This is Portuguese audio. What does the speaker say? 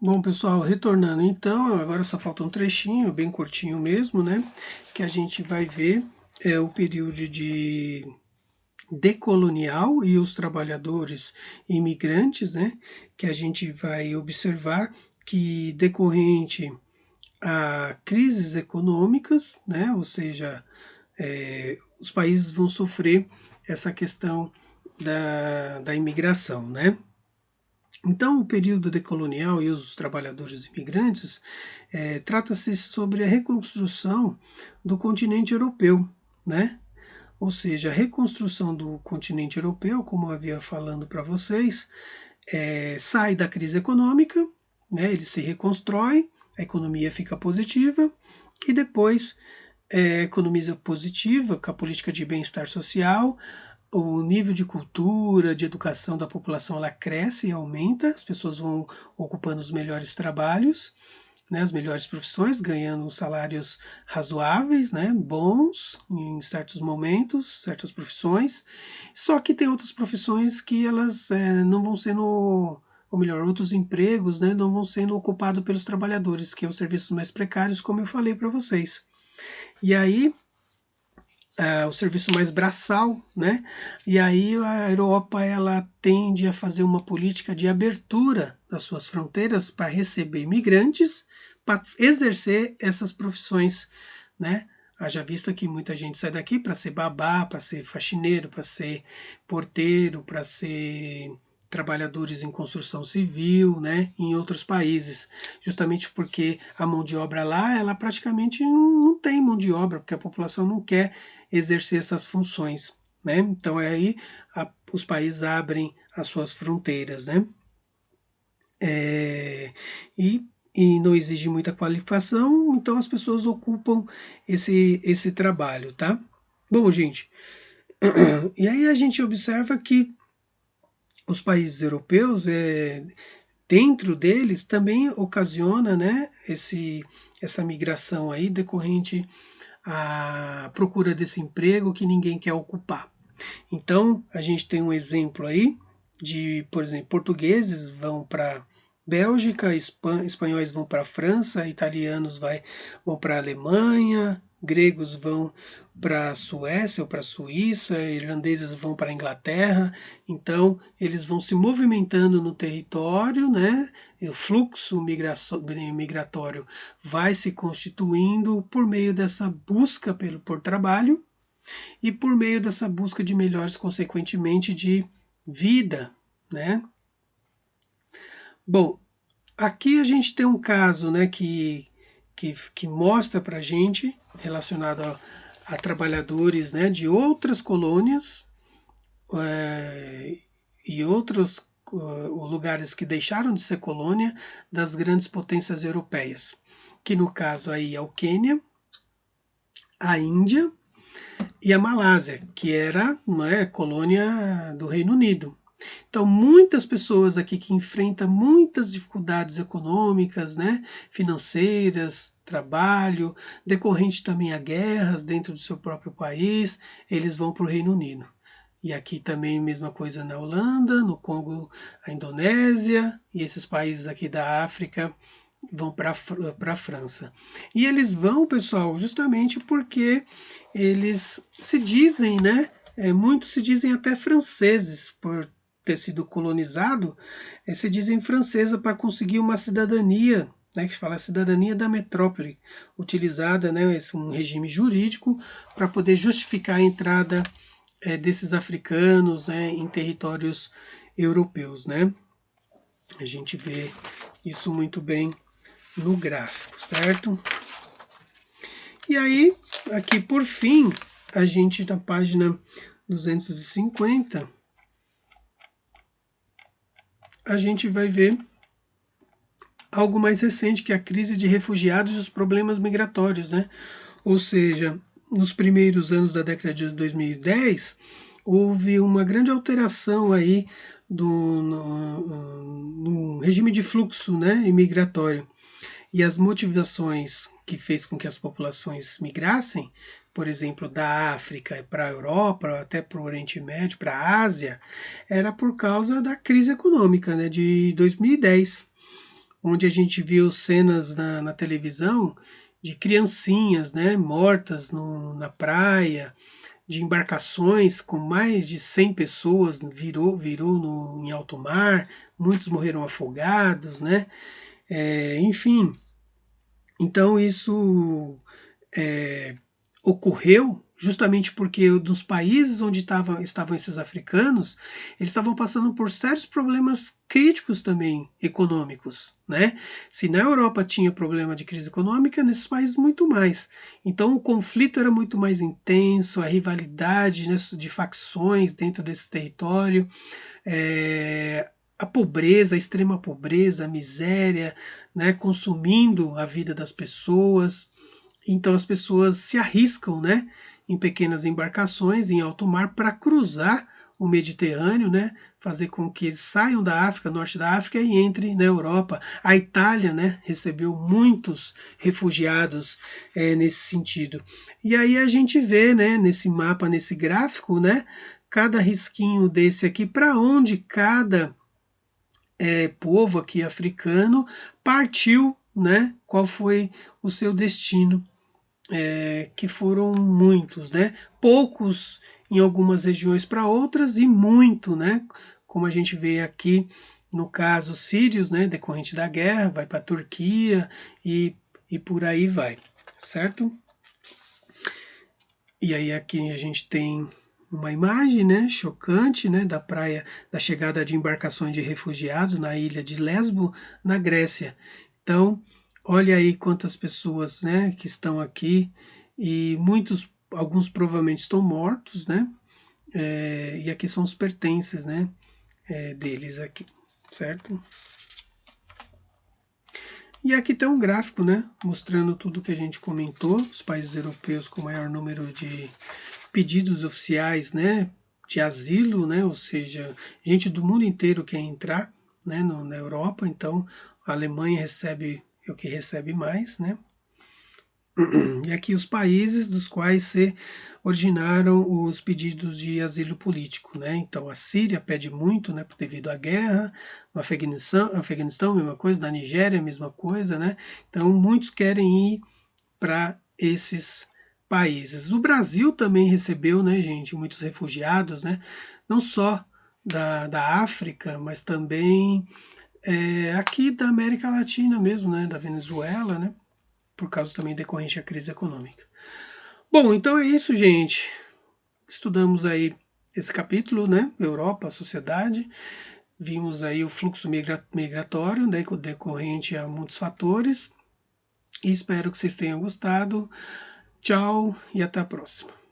Bom, pessoal, retornando então, agora só falta um trechinho, bem curtinho mesmo, né? Que a gente vai ver o período de decolonial e os trabalhadores imigrantes, né? Que a gente vai observar que decorrente a crises econômicas, né? Ou seja, os países vão sofrer essa questão da imigração, né? Então, o período decolonial e os trabalhadores imigrantes trata-se sobre a reconstrução do continente europeu, né? Ou seja, a reconstrução do continente europeu, como eu havia falando para vocês, sai da crise econômica, né? Ele se reconstrói, a economia fica positiva e depois economia positiva, com a política de bem-estar social, o nível de cultura, de educação da população ela cresce e aumenta, as pessoas vão ocupando os melhores trabalhos, né, as melhores profissões, ganhando salários razoáveis, né, bons em certos momentos, certas profissões. Só que tem outras profissões que elas não vão sendo, ou melhor, outros empregos, né, não vão sendo ocupados pelos trabalhadores, que são os serviços mais precários, como eu falei para vocês. E aí o serviço mais braçal, né? E aí a Europa ela tende a fazer uma política de abertura das suas fronteiras para receber imigrantes, para exercer essas profissões, né? Haja vista que muita gente sai daqui para ser babá, para ser faxineiro, para ser porteiro, para ser trabalhadores em construção civil, né, em outros países, justamente porque a mão de obra lá, ela praticamente não tem mão de obra, porque a população não quer exercer essas funções, né? Então é aí os países abrem as suas fronteiras, né? É, e, e não exige muita qualificação, então as pessoas ocupam esse trabalho, tá? Bom, gente, e aí a gente observa que os países europeus, dentro deles, também ocasiona, né, essa migração aí decorrente à procura desse emprego que ninguém quer ocupar. Então, a gente tem um exemplo aí de, por exemplo, portugueses vão para Bélgica, espanhóis vão para a França, italianos vão para a Alemanha, gregos vão para a Suécia ou para a Suíça, irlandeses vão para a Inglaterra. Então, eles vão se movimentando no território, né? E o fluxo migratório vai se constituindo por meio dessa busca por trabalho e por meio dessa busca de melhores, consequentemente, de vida, né? Bom, aqui a gente tem um caso, né, que mostra para a gente relacionado a trabalhadores, né, de outras colônias é, e outros lugares que deixaram de ser colônia das grandes potências europeias, que no caso aí é o Quênia, a Índia e a Malásia, que era, não é, colônia do Reino Unido. Então, muitas pessoas aqui que enfrentam muitas dificuldades econômicas, né, financeiras, trabalho, decorrente também a guerras dentro do seu próprio país, eles vão para o Reino Unido. E aqui também a mesma coisa na Holanda, no Congo, a Indonésia e esses países aqui da África vão para a França. E eles vão, pessoal, justamente porque eles se dizem, né? Muitos se dizem até franceses por ter sido colonizado, se dizem francesa para conseguir uma cidadania, né, que fala cidadania da metrópole, utilizada, né, um regime jurídico para poder justificar a entrada desses africanos, né, em territórios europeus, né? A gente vê isso muito bem no gráfico, certo? E aí, aqui por fim, a gente na página 250, a gente vai ver algo mais recente, que é a crise de refugiados e os problemas migratórios, né? Ou seja, nos primeiros anos da década de 2010, houve uma grande alteração aí no regime de fluxo, né, imigratório. E as motivações que fez com que as populações migrassem, por exemplo, da África para a Europa, até para o Oriente Médio, para a Ásia, era por causa da crise econômica, né, de 2010. onde a gente viu cenas na televisão de criancinhas, né, mortas na praia, de embarcações com mais de 100 pessoas, virou em alto mar, muitos morreram afogados, né? Enfim, então isso ocorreu justamente porque dos países onde estavam esses africanos, eles estavam passando por sérios problemas críticos também econômicos, né? Se na Europa tinha problema de crise econômica, nesses países muito mais. Então o conflito era muito mais intenso, a rivalidade, né, de facções dentro desse território, a pobreza, a extrema pobreza, a miséria, né, consumindo a vida das pessoas. Então as pessoas se arriscam, né, em pequenas embarcações em alto mar para cruzar o Mediterrâneo, né, fazer com que eles saiam da África, norte da África, e entrem na Europa. A Itália, né, recebeu muitos refugiados nesse sentido. E aí a gente vê, né, nesse mapa, nesse gráfico, né, cada risquinho desse aqui, para onde cada povo aqui africano partiu, né, qual foi o seu destino. Que foram muitos, né? Poucos em algumas regiões para outras e muito, né? Como a gente vê aqui no caso sírios, né? Decorrente da guerra, vai para a Turquia e por aí vai, certo? E aí aqui a gente tem uma imagem, né, chocante, né, da praia, da chegada de embarcações de refugiados na ilha de Lesbo, na Grécia. Então, olha aí quantas pessoas, né, que estão aqui e alguns provavelmente estão mortos, né? E aqui são os pertences, né, deles aqui, certo? E aqui tem um gráfico, né, mostrando tudo que a gente comentou, os países europeus com maior número de pedidos oficiais, né, de asilo, né, ou seja, gente do mundo inteiro quer entrar, né, na Europa, então a Alemanha recebe o que recebe mais, né, e aqui os países dos quais se originaram os pedidos de asilo político, né? Então a Síria pede muito, né, devido à guerra, no Afeganistão, mesma coisa, na Nigéria, mesma coisa, né? Então muitos querem ir para esses países. O Brasil também recebeu, né, gente, muitos refugiados, né? Não só da África, mas também aqui da América Latina mesmo, né, da Venezuela, né? Por causa também decorrente da crise econômica. Bom, então é isso, gente. Estudamos aí esse capítulo, né? Europa, sociedade. Vimos aí o fluxo migratório, né, decorrente a muitos fatores. E espero que vocês tenham gostado. Tchau e até a próxima.